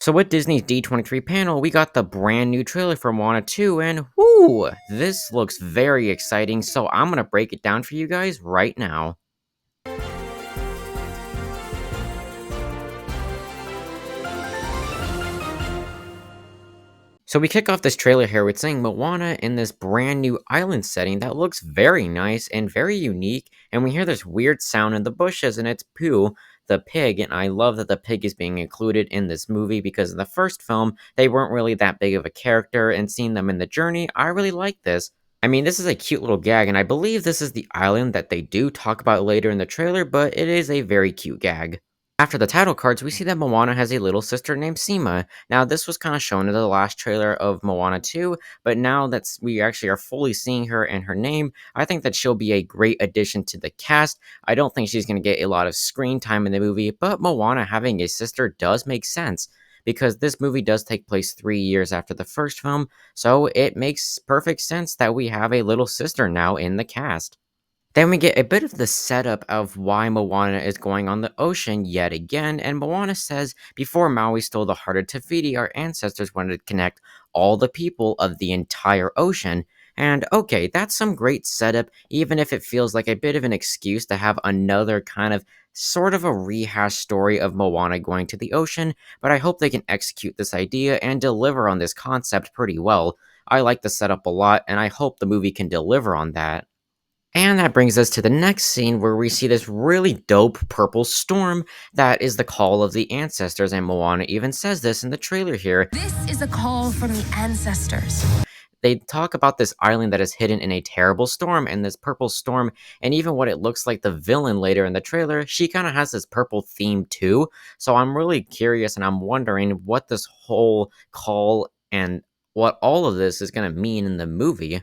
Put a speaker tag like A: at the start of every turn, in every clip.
A: So with Disney's D23 panel, we got the brand new trailer for Moana 2, and whoo, this looks very exciting, so I'm gonna break it down for you guys right now. So we kick off this trailer here with seeing Moana in this brand new island setting that looks very nice and very unique, and we hear this weird sound in the bushes, and it's Pooh, the pig, and I love that the pig is being included in this movie because in the first film, they weren't really that big of a character, and seeing them in the journey, I really like this. I mean, this is a cute little gag, and I believe this is the island that they do talk about later in the trailer, but it is a very cute gag. After the title cards, we see that Moana has a little sister named Sima. Now, this was kind of shown in the last trailer of Moana 2, but now that we actually are fully seeing her and her name, I think that she'll be a great addition to the cast. I don't think she's going to get a lot of screen time in the movie, but Moana having a sister does make sense because this movie does take place 3 years after the first film, so it makes perfect sense that we have a little sister now in the cast. Then we get a bit of the setup of why Moana is going on the ocean yet again, and Moana says, before Maui stole the heart of Tafiti, our ancestors wanted to connect all the people of the entire ocean. And okay, that's some great setup, even if it feels like a bit of an excuse to have another kind of sort of a rehash story of Moana going to the ocean, but I hope they can execute this idea and deliver on this concept pretty well. I like the setup a lot, and I hope the movie can deliver on that. And that brings us to the next scene where we see this really dope purple storm that is the call of the ancestors, and Moana even says this in the trailer here.
B: This is a call from the ancestors.
A: They talk about this island that is hidden in a terrible storm, and this purple storm, and even what it looks like the villain later in the trailer, she kind of has this purple theme too. So I'm really curious, and I'm wondering what this whole call and what all of this is going to mean in the movie.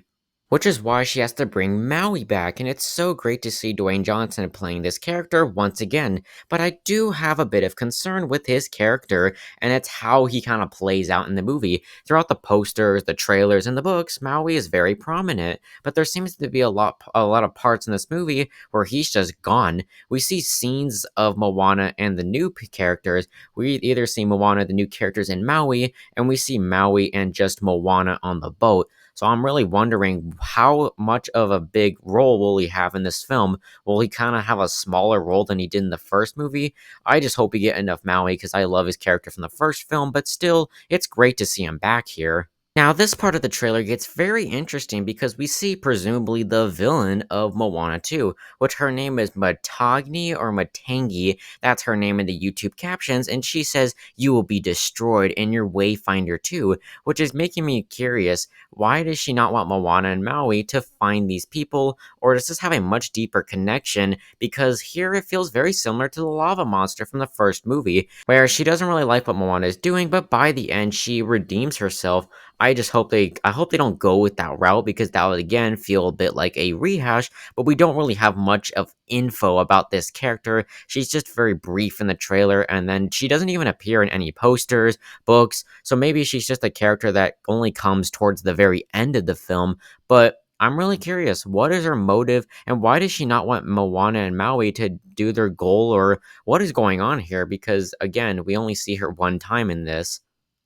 A: Which is why she has to bring Maui back, and it's so great to see Dwayne Johnson playing this character once again. But I do have a bit of concern with his character, and it's how he kind of plays out in the movie. Throughout the posters, the trailers, and the books, Maui is very prominent, but there seems to be a lot of parts in this movie where he's just gone. We see scenes of Moana and the new characters. We either see Moana, the new characters in Maui, and we see Maui and just Moana on the boat. So I'm really wondering how much of a big role will he have in this film? Will he kind of have a smaller role than he did in the first movie? I just hope we get enough Maui because I love his character from the first film, but still, it's great to see him back here. Now, this part of the trailer gets very interesting because we see presumably the villain of Moana 2, which her name is Matangi or Matangi. That's her name in the YouTube captions, and she says, "You will be destroyed in your Wayfinder 2," which is making me curious. Why does she not want Moana and Maui to find these people, or does this have a much deeper connection? Because here it feels very similar to the lava monster from the first movie, where she doesn't really like what Moana is doing, but by the end she redeems herself. I hope they don't go with that route because that would again feel a bit like a rehash, but we don't really have much of info about this character. She's just very brief in the trailer, and then she doesn't even appear in any posters, books, so maybe she's just a character that only comes towards the very end of the film, but I'm really curious, what is her motive, and why does she not want Moana and Maui to do their goal, or what is going on here? Because, again, we only see her one time in this.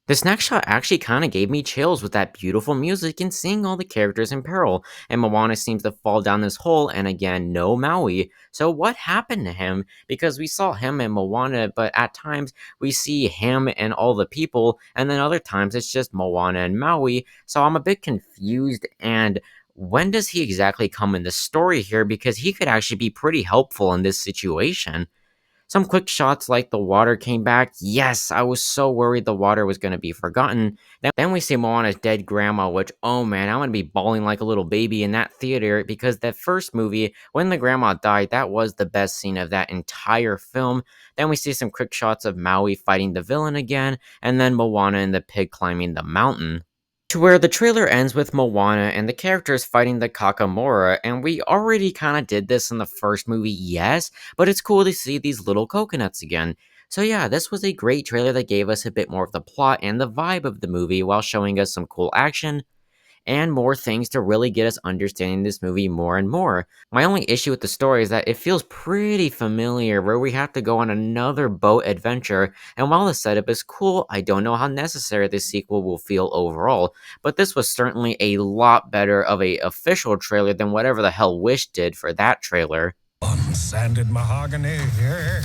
A: This next shot actually kind of gave me chills with that beautiful music and seeing all the characters in peril. And Moana seems to fall down this hole, and again, no Maui. So, what happened to him? Because we saw him and Moana, but at times we see him and all the people, and then other times it's just Moana and Maui. So, I'm a bit confused. And when does he exactly come in the story here? Because he could actually be pretty helpful in this situation. Some quick shots like the water came back. Yes, I was so worried the water was going to be forgotten. Then we see Moana's dead grandma, which, oh man, I'm going to be bawling like a little baby in that theater because that first movie, when the grandma died, that was the best scene of that entire film. Then we see some quick shots of Maui fighting the villain again, and then Moana and the pig climbing the mountain. To where the trailer ends with Moana and the characters fighting the Kakamora, and we already kind of did this in the first movie, yes, but it's cool to see these little coconuts again. So yeah, this was a great trailer that gave us a bit more of the plot and the vibe of the movie while showing us some cool action. and more things to really get us understanding this movie more and more. My only issue with the story is that it feels pretty familiar, where we have to go on another boat adventure, and while the setup is cool, I don't know how necessary this sequel will feel overall, but this was certainly a lot better of a official trailer than whatever the hell Wish did for that trailer.
C: Sanded mahogany. Yeah.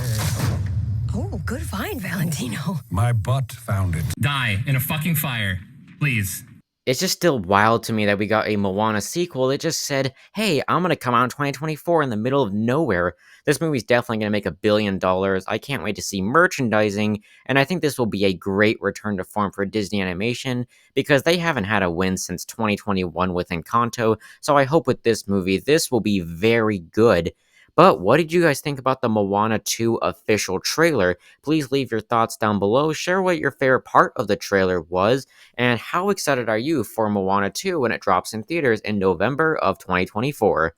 B: Oh, good find, Valentino.
C: My butt found it.
D: Die in a fucking fire. Please.
A: It's just still wild to me that we got a Moana sequel that just said, hey, I'm gonna come out in 2024 in the middle of nowhere. This movie's definitely gonna make $1 billion. I can't wait to see merchandising, and I think this will be a great return to form for Disney Animation because they haven't had a win since 2021 with Encanto, so I hope with this movie, this will be very good. But what did you guys think about the Moana 2 official trailer? Please leave your thoughts down below, share what your favorite part of the trailer was, and how excited are you for Moana 2 when it drops in theaters in November of 2024?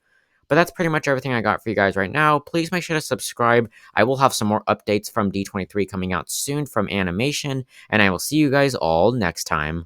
A: But that's pretty much everything I got for you guys right now. Please make sure to subscribe. I will have some more updates from D23 coming out soon from animation, and I will see you guys all next time.